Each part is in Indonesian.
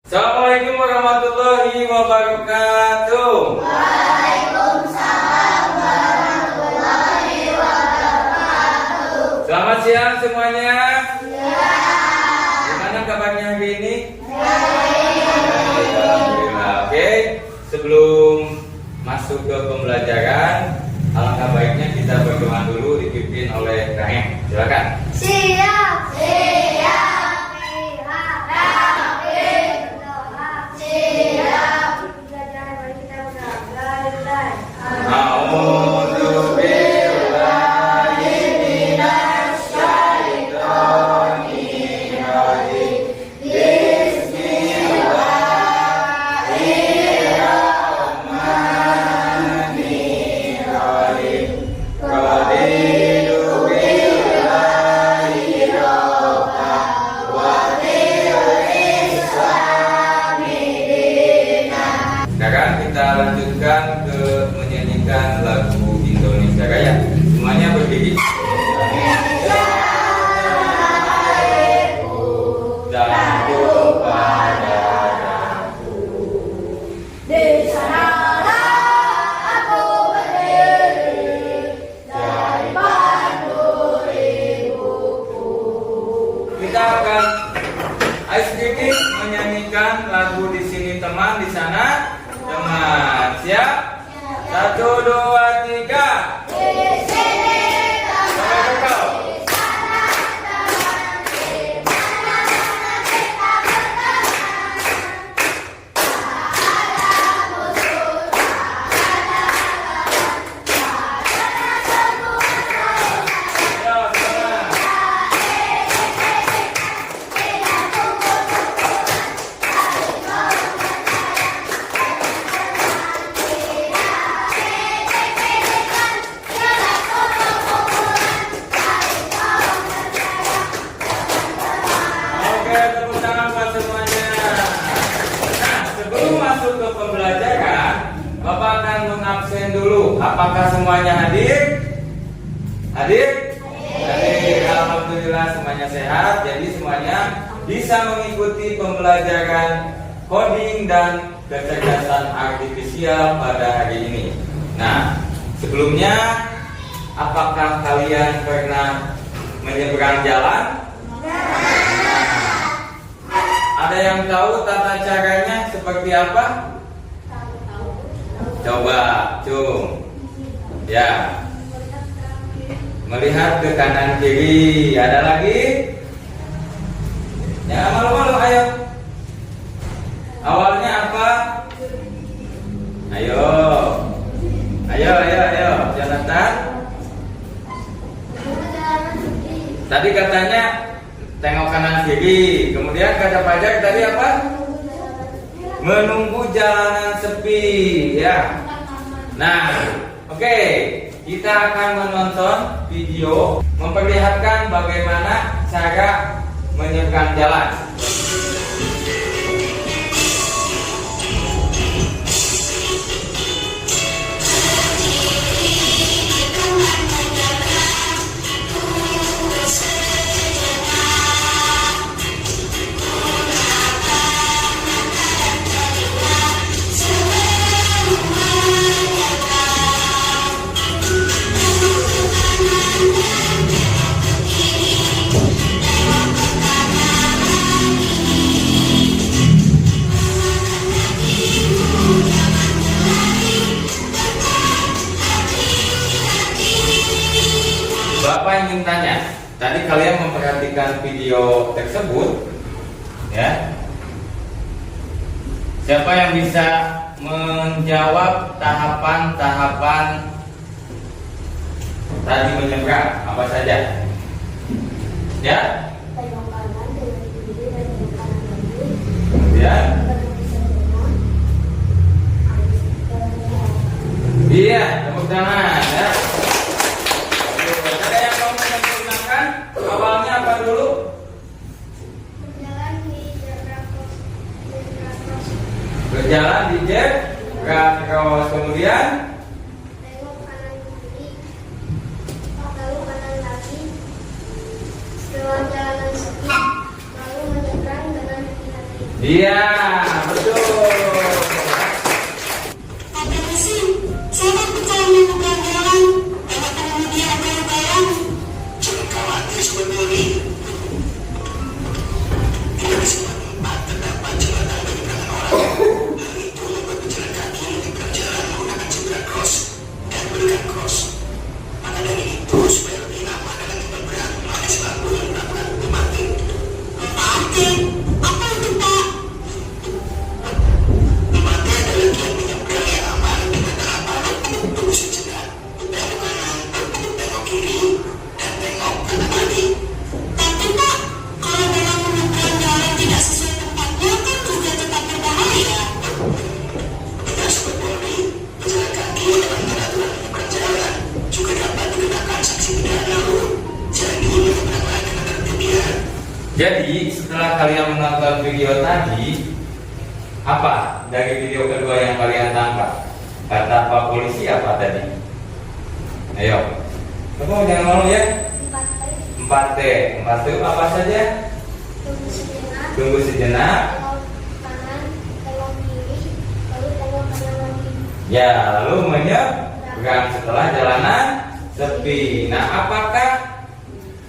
Assalamualaikum warahmatullahi wabarakatuh. Waalaikumsalam warahmatullahi wabarakatuh. Selamat siang semuanya. Siang. Gimana kabarnya hari ini? Baik. Alhamdulillah. Oke, sebelum masuk ke pembelajaran, alangkah baiknya kita berdoa dulu dipimpin oleh Rahim. Silakan. Siap. Siap. A'udzu billahi minasy syaithanir rajim. Bismillahirrahmanirrahim. Raditu billahi rabba wa bil islami dina. Sekarang kita lanjutkan ke menyanyikan lagu Indonesia Raya. Semuanya berdiri. Jatuh padaku. Di sanalah aku berdiri dari pandu ibuku. Kita akan sedikit menyanyikan lagu di sini teman, di sana teman. Siap? 1, 2, 3. Di sini Sampai kau. di sana teman, di mana-mana kita berteman. Tak ada musuh, tak ada lawan, tak ada semua selesai. Ya, teman. Oke, tepuk tangan buat semuanya. Nah, sebelum masuk ke pembelajaran, Bapak akan mengabsen dulu. Apakah semuanya hadir? Hadir? Hadir. Alhamdulillah semuanya sehat. Jadi semuanya bisa mengikuti pembelajaran coding dan kecerdasan artifisial pada hari ini. Nah, sebelumnya apakah kalian pernah menyeberang jalan? Ada yang tahu tata caranya seperti apa? Coba, cung. Ya. Melihat ke kanan kiri. Ada lagi? Jangan malu-malu, ayo. Awalnya apa? Ayo. Ayo, Jonathan. Tadi katanya tengok kanan kiri. Kemudian kata Fajar tadi apa? Menunggu jalanan sepi, ya. Nah, oke. Kita akan menonton video memperlihatkan bagaimana cara menyeberang jalan. Bapak ingin tanya, tadi kalian memperhatikan video tersebut, ya? Siapa yang bisa menjawab tahapan-tahapan tadi menyeberang apa saja? Ya? Tengok kanan, tengok kiri, dan tengok kanan lagi. Kemudian? Iya, tepuk tangan, ya. Ada yang mau menyempurnakan? Awalnya apa dulu? Berjalan di zebra cross. Berjalan di zebra cross. Kemudian Tengok kanan kiri, lalu kanan lagi. Setelah jalanan sepi, lalu menyeberang dengan hati-hati. Iya, betul. Pada mesin, saya percaya menyeberang jalan, lewat pengemudi ugal-ugalan. Jangan khawatir Sobat Boni. Di garis keempat terdapat jembatan bagi pergerakan orang. Hal itu membuat pejalan kaki lebih berjalan menggunakan zebra cross dan berikan cross. Maka dari itu, supaya lebih aman dalam berperang, maka selalu melakukan pematin. Pematin? Apa itu, Pak? Pematin adalah kian menyeberang yang aman dengan tahapan tunggu sejenak. Tengok kanan, tengok kiri, dan tengok kanan lagi. Tapi Pak, kalau dalam menyeberang jalan tidak sesuai tempatnya kan juga tetap berbahaya. Benar Sobat Boni, pejalan kaki dalam peraturan menyeberang jalan juga dapat dikenakan sanksi pidana loh. Jadi menyeberanglah dengan tertib ya. Jadi setelah kalian menonton video tadi, apa dari video kedua yang kalian tangkap? Kata Pak Polisi apa tadi? Ayo, kamu jangan malu ya. 4T. 4T apa saja? Tunggu sejenak. Tunggu sejenak. Tengok kanan, tengok kiri, lalu tengok kanan lagi. Ya, lalu menyeberang setelah jalanan sepi. Nah, apakah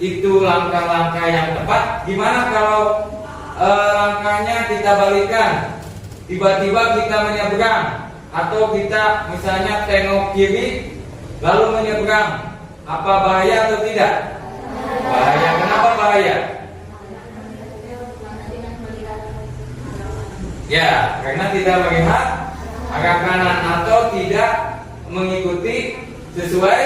itu langkah-langkah yang tepat? Gimana kalau langkahnya kita balikan? Tiba-tiba kita menyeberang, atau kita misalnya tengok kiri lalu menyeberang, apa bahaya atau tidak? Bahaya. Kenapa bahaya? Ya, karena tidak melihat arah kanan atau tidak mengikuti sesuai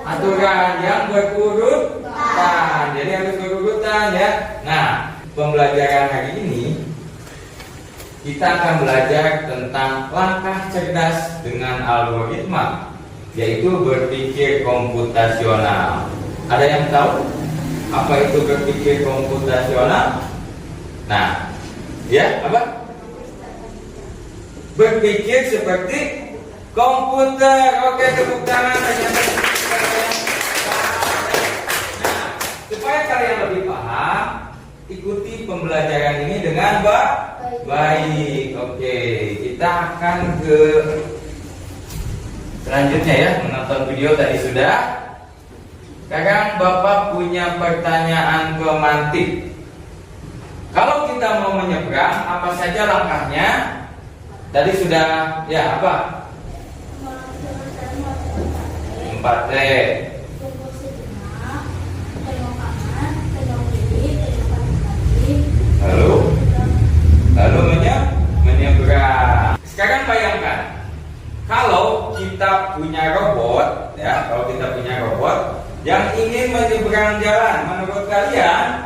aturan yang berurutan. Jadi harus berurutan ya. Nah, pembelajaran hari ini kita akan belajar tentang langkah cerdas dengan algoritma, yaitu berpikir komputasional. Ada yang tahu apa itu berpikir komputasional? Nah, ya apa? Berpikir seperti komputer. Oke, tepuk tangan. Nah, supaya kalian lebih paham, ikuti pembelajaran ini dengan baik. Oke, kita akan ke selanjutnya ya, menonton video tadi sudah. Sekarang Bapak punya pertanyaan pemantik. Kalau kita mau menyeberang, apa saja langkahnya? Tadi sudah ya apa? 4T. Tunggu sejenak, tengok kanan, tengok kiri, tengok kanan lagi. Lalu menyeberang. Sekarang bayangkan, kalau kita punya robot, ya, kalau kita punya robot yang ingin menyeberang jalan, menurut kalian,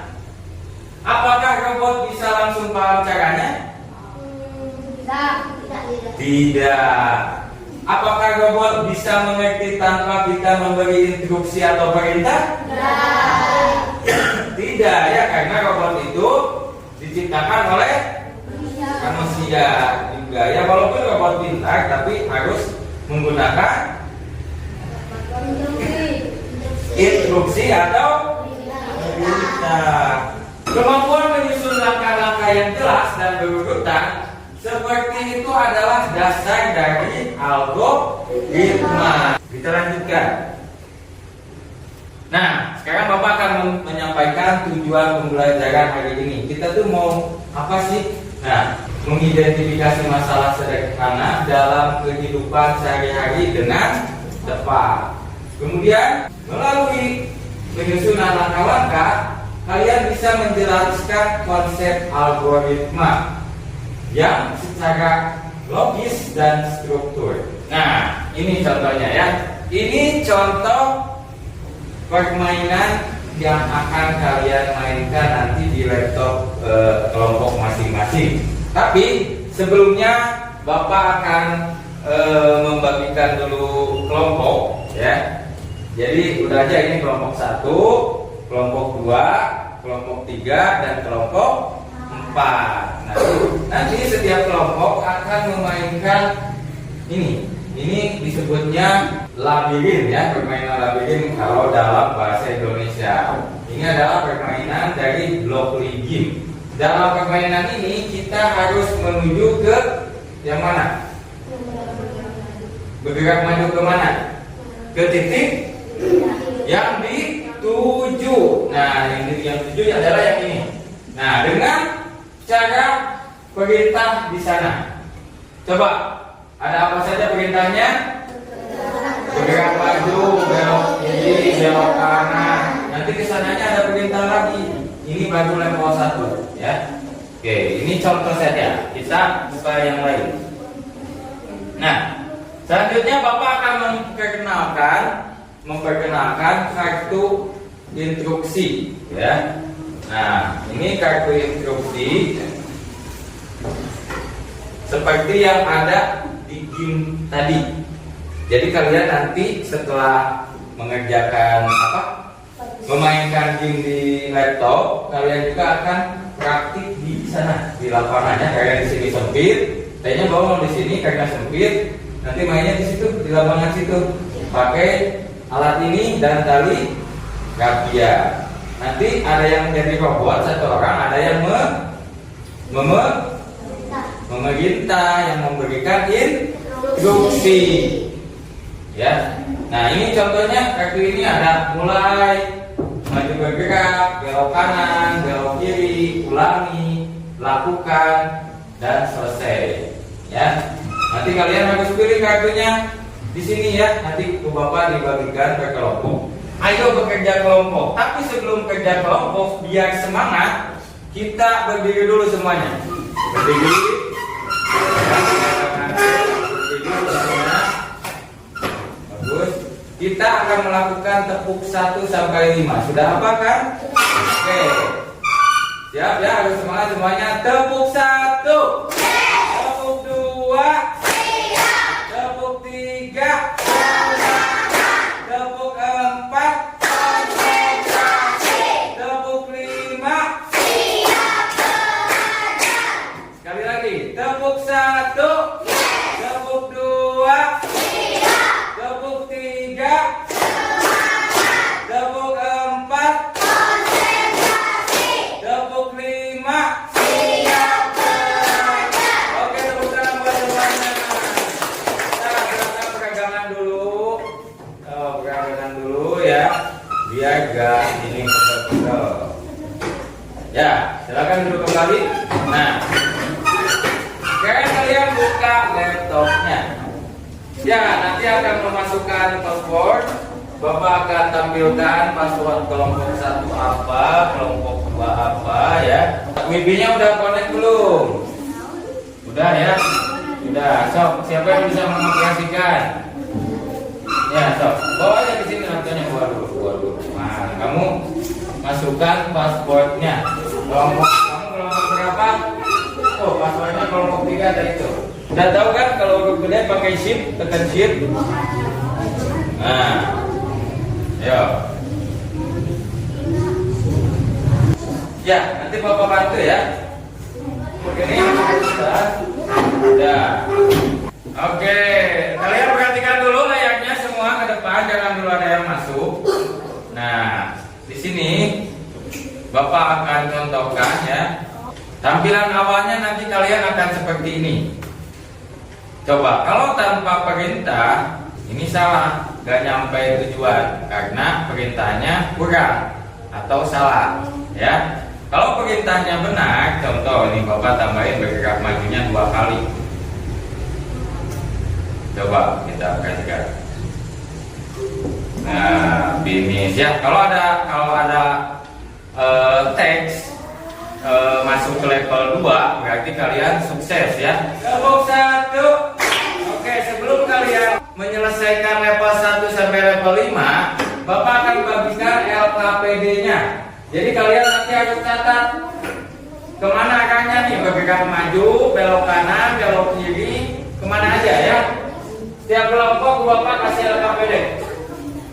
apakah robot bisa langsung paham caranya? Tidak. Apakah robot bisa mengerti tanpa kita memberi instruksi atau perintah? Tidak ya, karena robot itu diciptakan oleh manusia juga ya, walaupun robot pintar tapi harus menggunakan instruksi atau perintah. Kemampuan menyusun langkah-langkah yang jelas dan berurutan seperti itu adalah dasar dari algoritma. Kita lanjutkan. Nah, sekarang Bapak akan menyampaikan tujuan pembelajaran hari ini. Kita tuh mau apa sih? Nah, mengidentifikasi masalah sederhana dalam kehidupan sehari-hari dengan tepat. Kemudian, melalui penyusunan langkah-langkah, kalian bisa menjelaskan konsep algoritma yang secara logis dan struktur. Nah, ini contohnya ya. Ini contoh permainan yang akan kalian mainkan nanti di laptop kelompok masing-masing. Tapi sebelumnya Bapak akan membagikan dulu kelompok ya. Jadi udah aja, ini kelompok 1, kelompok 2, kelompok 3, dan kelompok 4. Nah, nanti setiap kelompok akan memainkan ini disebutnya labirin ya, permainan labirin kalau dalam bahasa Indonesia. Ini adalah permainan dari blok ligim. dalam permainan ini kita harus menuju ke yang mana? Bergerak maju ke mana? Ke titik yang dituju. Nah, yang dituju adalah yang ini. Nah, dengan cara perintah di sana. Coba, ada apa saja perintahnya? Bergerak maju, belok kiri, belok kanan. Nanti kesananya ada perintah lagi. Ini baru level 1 ya. Oke, ini contoh saja. Kita buka yang lain. Nah, selanjutnya Bapak akan memperkenalkan kartu instruksi ya. Nah, ini kartu instruksi seperti yang ada di game tadi. Jadi kalian nanti setelah mengerjakan memainkan game di laptop, kalian juga akan praktik di sana di lapangannya. Karena di sini sempit, kayaknya bawa di sini karena sempit. Nanti mainnya di situ di lapangan situ. Pakai alat ini dan tali rapia. Nanti ada yang jadi robot satu orang, ada yang memerintah, yang memberikan instruksi. Ya. Nah, ini contohnya kartu ini ada mulai, maju bergerak, belok kanan, belok kiri, ulangi, lakukan, dan selesai. Ya. Nanti kalian harus pilih kartunya di sini ya. Nanti Bapak dibagikan ke kelompok. Ayo bekerja kelompok. Tapi sebelum kerja kelompok, biar semangat, kita berdiri dulu semuanya. Berdiri. Bagus. Kita akan melakukan tepuk 1 sampai 5. Sudah apa kan? Oke. Siap ya, harus semangat semuanya. Tepuk 1. Tepuk 2. Tepuk 3. Tepuk 4. Tepuk 5. Sekali lagi. Tepuk 1. Tepuk 2. Tepuk 3. Tepuk 4. Tepuk 5. Oke, tepuk tangan buat semuanya. Nah, silakan peregangan dulu. Peregangan dulu ya. Biar gak ini pegel-pegel. Ya, silakan duduk kembali. Nah, sekarang kalian buka laptopnya. Ya, nanti akan memasukkan password. Bapak akan tampilkan password kelompok 1 apa, kelompok 2 apa ya. WiFi-nya udah connect belum? Udah ya? Udah. Sok, siapa yang bisa mengoperasikan? Ya, sok. Bawa aja di sini laptopnya. Waduh. Nah, kamu masukkan passwordnya. Kamu kelompok berapa? Oh, passwordnya kelompok 3 tadi itu. Udah tahu kan kalau huruf gede pakai shift, tekan shift. Nah, ayo. Ya, nanti Bapak bantu ya. Begini, udah. Oke, kalian perhatikan dulu layaknya semua ke depan, jangan dulu ada yang masuk. Nah, di sini Bapak akan contohkan ya. Tampilan awalnya nanti kalian akan seperti ini. Coba, kalau tanpa perintah, ini salah, gak nyampe tujuan karena perintahnya kurang atau salah, ya. Kalau perintahnya benar, contoh ini Bapak tambahin bergerak majunya 2 kali. Coba kita perhatikan. Nah, finish ya. Kalau ada teks masuk ke level 2, berarti kalian sukses ya. Tepuk 1. Oke, sebelum kalian menyelesaikan level 1 sampai level 5, Bapak akan bagikan LKPD-nya. Jadi kalian nanti harus catat kemana arahnya nih, bergerak maju, belok kanan, belok kiri, kemana aja ya. Setiap kelompok Bapak kasih LKPD.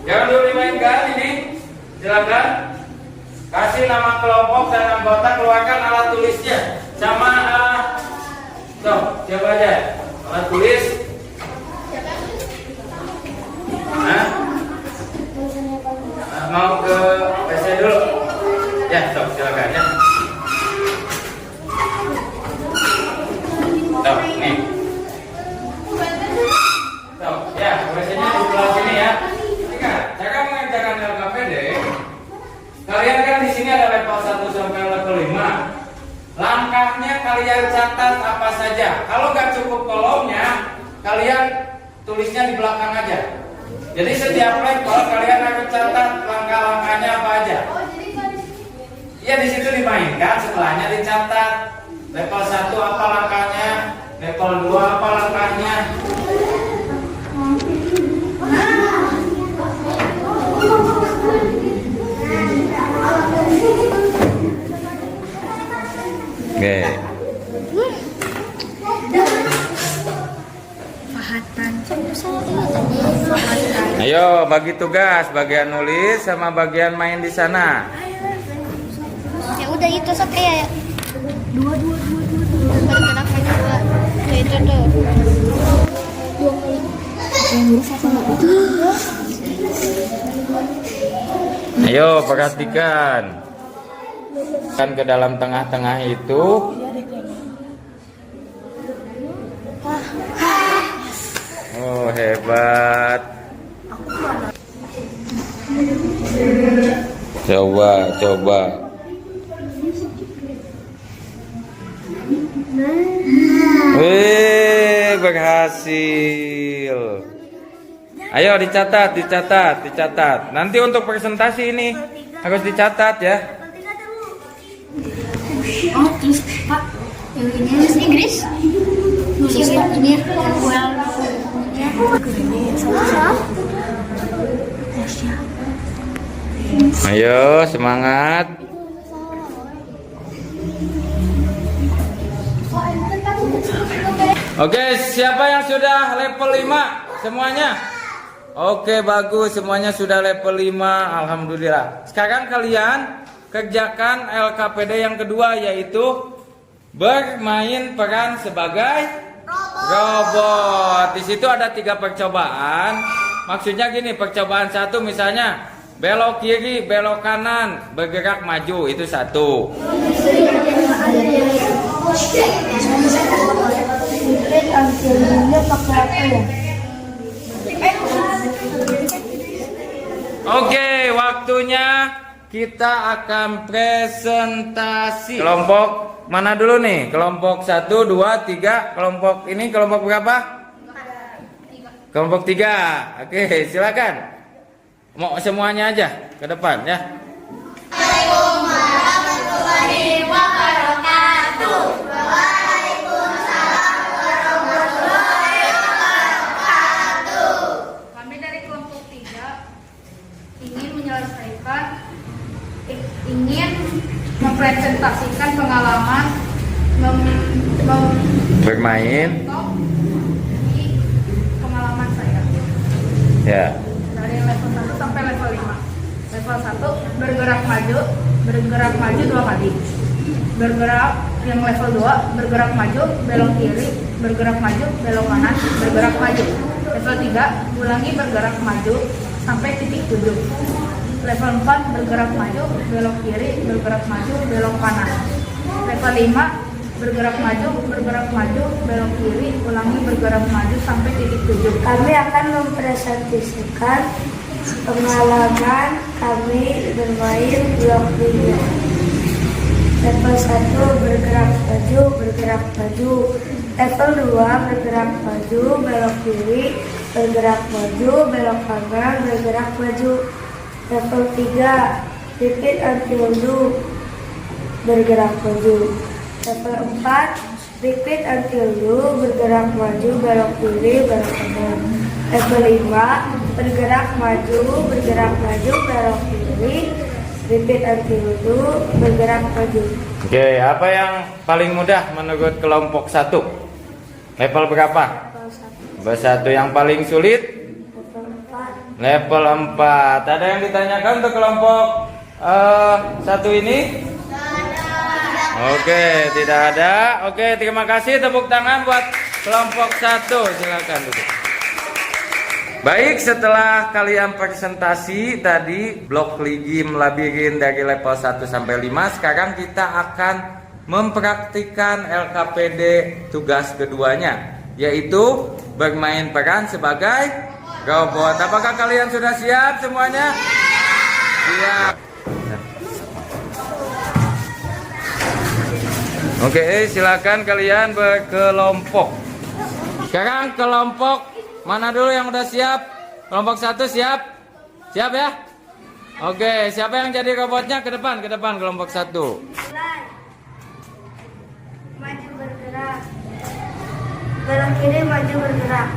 Jangan dulu dimainkan ini. Silakan kasih nama kelompok dan anggota, keluarkan alat tulisnya. Sama siapa aja? Alat tulis. Hah? Mau ke PC dulu? Ya, silakan ya. kalian catat apa saja. Kalau nggak cukup kolomnya, kalian tulisnya di belakang aja. Jadi setiap level kalian akan catat langkah-langkahnya apa aja. Oh, jadi kan di sini. Ya di situ dimainkan, setelahnya dicatat. Level 1 apa langkahnya, level 2 apa langkahnya. Oke. Ayo bagi tugas, bagian nulis sama bagian main di sana. Ya udah itu satu ya. Dua. Kenapa dua? Ya itu tuh. Ayo perhatikan. Kan ke dalam tengah-tengah itu. Oh hebat. Coba. Wih, berhasil. Ayo dicatat. Nanti untuk presentasi ini harus dicatat ya. Oh, tulis Pak. Yang ini tulis Inggris. Tulis ini well. Ayo semangat. Oke, siapa yang sudah level 5 semuanya? Oke, bagus, semuanya sudah level 5. Alhamdulillah. Sekarang kalian kerjakan LKPD yang kedua, yaitu bermain peran sebagai robot. Di situ ada 3 percobaan. Maksudnya gini, percobaan 1 misalnya belok kiri, belok kanan, bergerak maju, itu 1. Oke, waktunya kita akan presentasi. Kelompok mana dulu nih? Kelompok 1, 2, 3. Kelompok ini kelompok berapa? Kelompok 3. Oke, silakan. Mau semuanya aja ke depan ya. Assalamualaikum warahmatullahi wabarakatuh. Waalaikumsalam warahmatullahi wabarakatuh. Kami dari kelompok 3 ingin mempresentasikan pengalaman Bermain. di pengalaman saya Ya. dari level 1 sampai level 5. Level 1 bergerak maju 2 kali. Bergerak yang level 2 bergerak maju, belok kiri, bergerak maju, belok kanan, bergerak maju. Level 3 ulangi bergerak maju sampai titik 7. Level 4 bergerak maju, belok kiri, bergerak maju, belok kanan. Level 5 bergerak maju, belok kiri, ulangi bergerak maju sampai titik 7. Kami akan mempresentasikan pengalaman kami bermain blok video. Level 1 bergerak maju. Level 2 bergerak maju, belok kiri, bergerak maju, belok kanan, bergerak maju. Level 3 repeat until loop, bergerak maju. Level 4 repeat until loop, bergerak maju, belok kiri, belok kanan. Level 5 bergerak maju, belok kiri, repeat until loop, bergerak maju. Oke, apa yang paling mudah menurut kelompok 1? Level berapa? Level 1 yang paling sulit? Level 4. Ada yang ditanyakan untuk kelompok 1 ini? Oke, tidak ada. Oke, terima kasih, tepuk tangan buat kelompok 1. Silakan duduk. Baik, setelah kalian presentasi tadi blok ligim labirin dari level 1 sampai 5, sekarang kita akan mempraktikkan LKPD tugas keduanya, yaitu bermain peran sebagai robot. Apakah kalian sudah siap semuanya? Siap. Oke, silakan kalian berkelompok. Sekarang kelompok mana dulu yang udah siap? Kelompok 1 siap? Siap ya? Oke, siapa yang jadi robotnya ke depan kelompok 1. Maju bergerak. Belok kiri maju bergerak.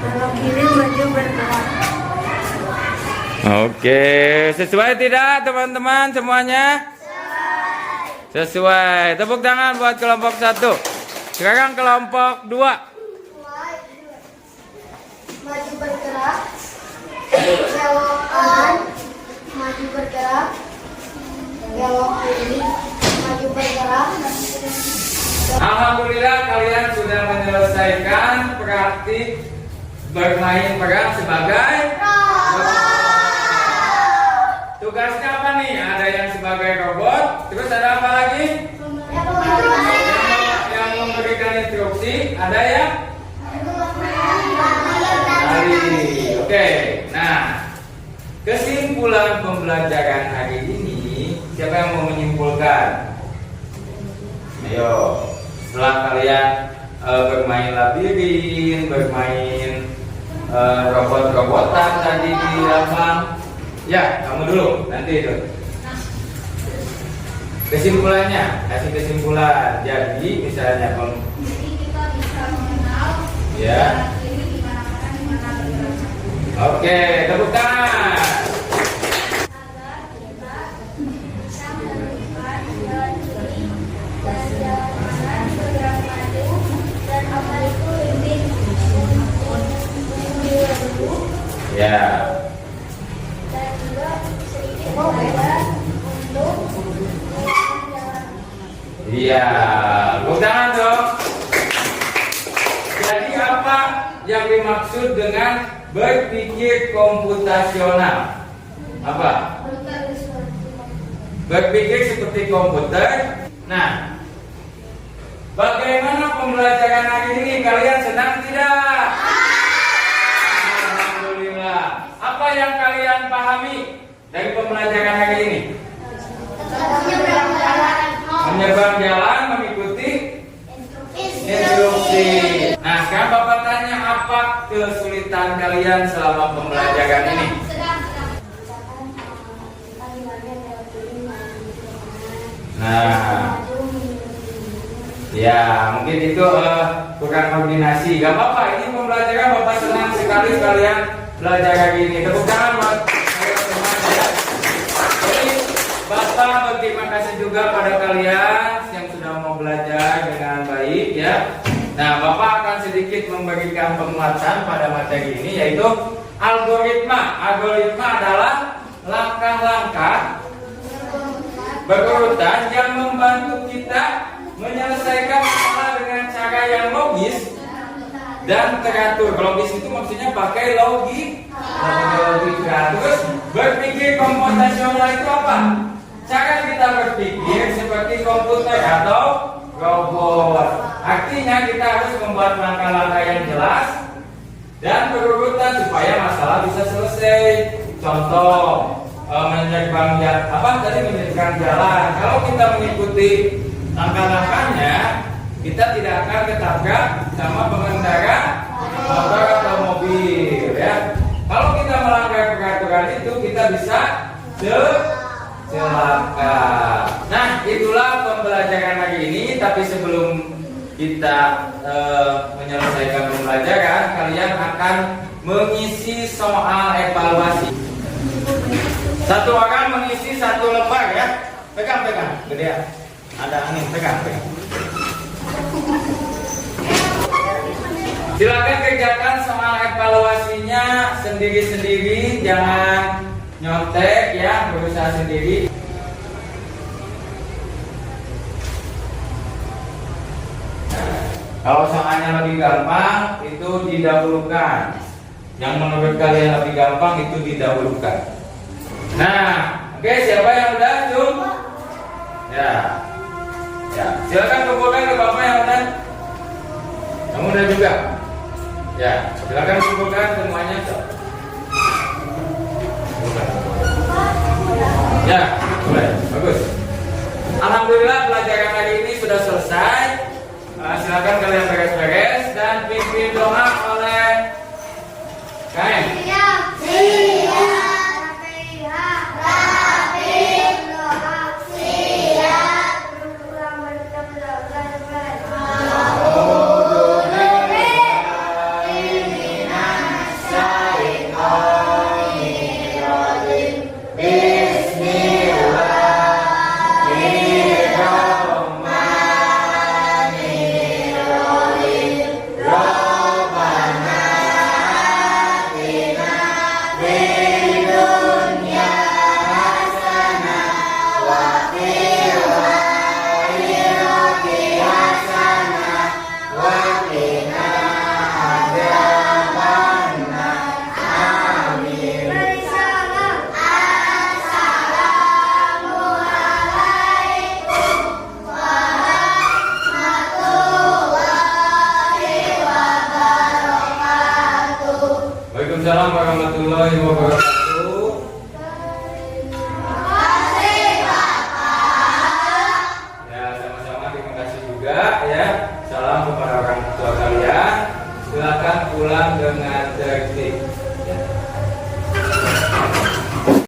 Belok kiri maju bergerak. Oke, sesuai tidak teman-teman semuanya? Sesuai. Tepuk tangan buat kelompok 1. Sekarang kelompok 2. Maju bergerak, belok kanan, maju bergerak, belok kiri, maju bergerak. Alhamdulillah kalian sudah menyelesaikan praktik bermain peran sebagai tugasnya apa nih? Ada yang sebagai robot, terus ada apa lagi? Yang memberikan instruksi, ada yang lari. Oke, nah kesimpulan pembelajaran hari ini siapa yang mau menyimpulkan? Ayo, setelah kalian bermain labirin, bermain robot-robotan tadi di lapang, ya kamu dulu nanti itu. Kesimpulannya, kasih kesimpulan. Jadi misalnya kita bisa mengenal ya. ini gimana bergerak. Oke, tepuk tangan. Agar kita bisa menemukan jalan kiri dan jalan kanan bergerak maju dan apa itu lebih dulu Ya. dan juga sedikit belajar untuk mengenal jalan. Iya, tepuk tangan dong. Jadi apa yang dimaksud dengan berpikir komputasional? Apa? Berpikir seperti komputer. Nah, bagaimana pembelajaran hari ini? Kalian senang tidak? Alhamdulillah. Apa yang kalian pahami dari pembelajaran hari ini? Menyeberang jalan mengikuti instruksi. Nah, sekarang Bapak tanya, apa kesulitan kalian selama pembelajaran ini? Nah, ya mungkin itu kurang koordinasi. Gak apa-apa, ini pembelajaran Bapak senang sekali kalian belajar hari ini. Tepuk tangan buat teman-teman ya. Jadi Bapak berterima kasih juga pada kalian yang sudah mau belajar dengan baik ya. Nah, Bapak akan sedikit memberikan penguatan pada materi ini, yaitu algoritma. Algoritma adalah langkah-langkah berurutan yang membantu kita menyelesaikan masalah dengan cara yang logis dan teratur. Logis itu maksudnya pakai logika. Terus berpikir komputasional itu apa? Cara kita berpikir seperti komputer atau robot. Artinya kita harus membuat langkah-langkah yang jelas dan berurutan supaya masalah bisa selesai. Contoh, menyeberang jalan. Kalau kita mengikuti langkah-langkahnya, kita tidak akan ketabrak sama pengendara motor atau mobil ya. Kalau kita melanggar peraturan itu, kita bisa celaka. Nah, itulah pembelajaran hari ini. Tapi sebelum kita menyelesaikan pembelajaran, kalian akan mengisi soal evaluasi. Satu orang mengisi satu lembar ya. Pegang, gede. Ada angin, pegang. Silakan kerjakan soal evaluasinya sendiri-sendiri, jangan nyontek ya, berusaha sendiri. Kalau soalnya lebih gampang, itu didahulukan. Yang menurut kalian lebih gampang itu didahulukan. Nah, oke, siapa yang udah, Jum? Ya, silakan kumpulkan ke Bapak yang udah. Kamu udah juga? Ya, silakan kumpulkan semuanya. Ya, boleh, bagus. Alhamdulillah pelajaran hari ini sudah selesai. Silakan kalian beres-beres dan pimpin doa oleh Kain. Waalaikumsalam warahmatullahi wabarakatuh.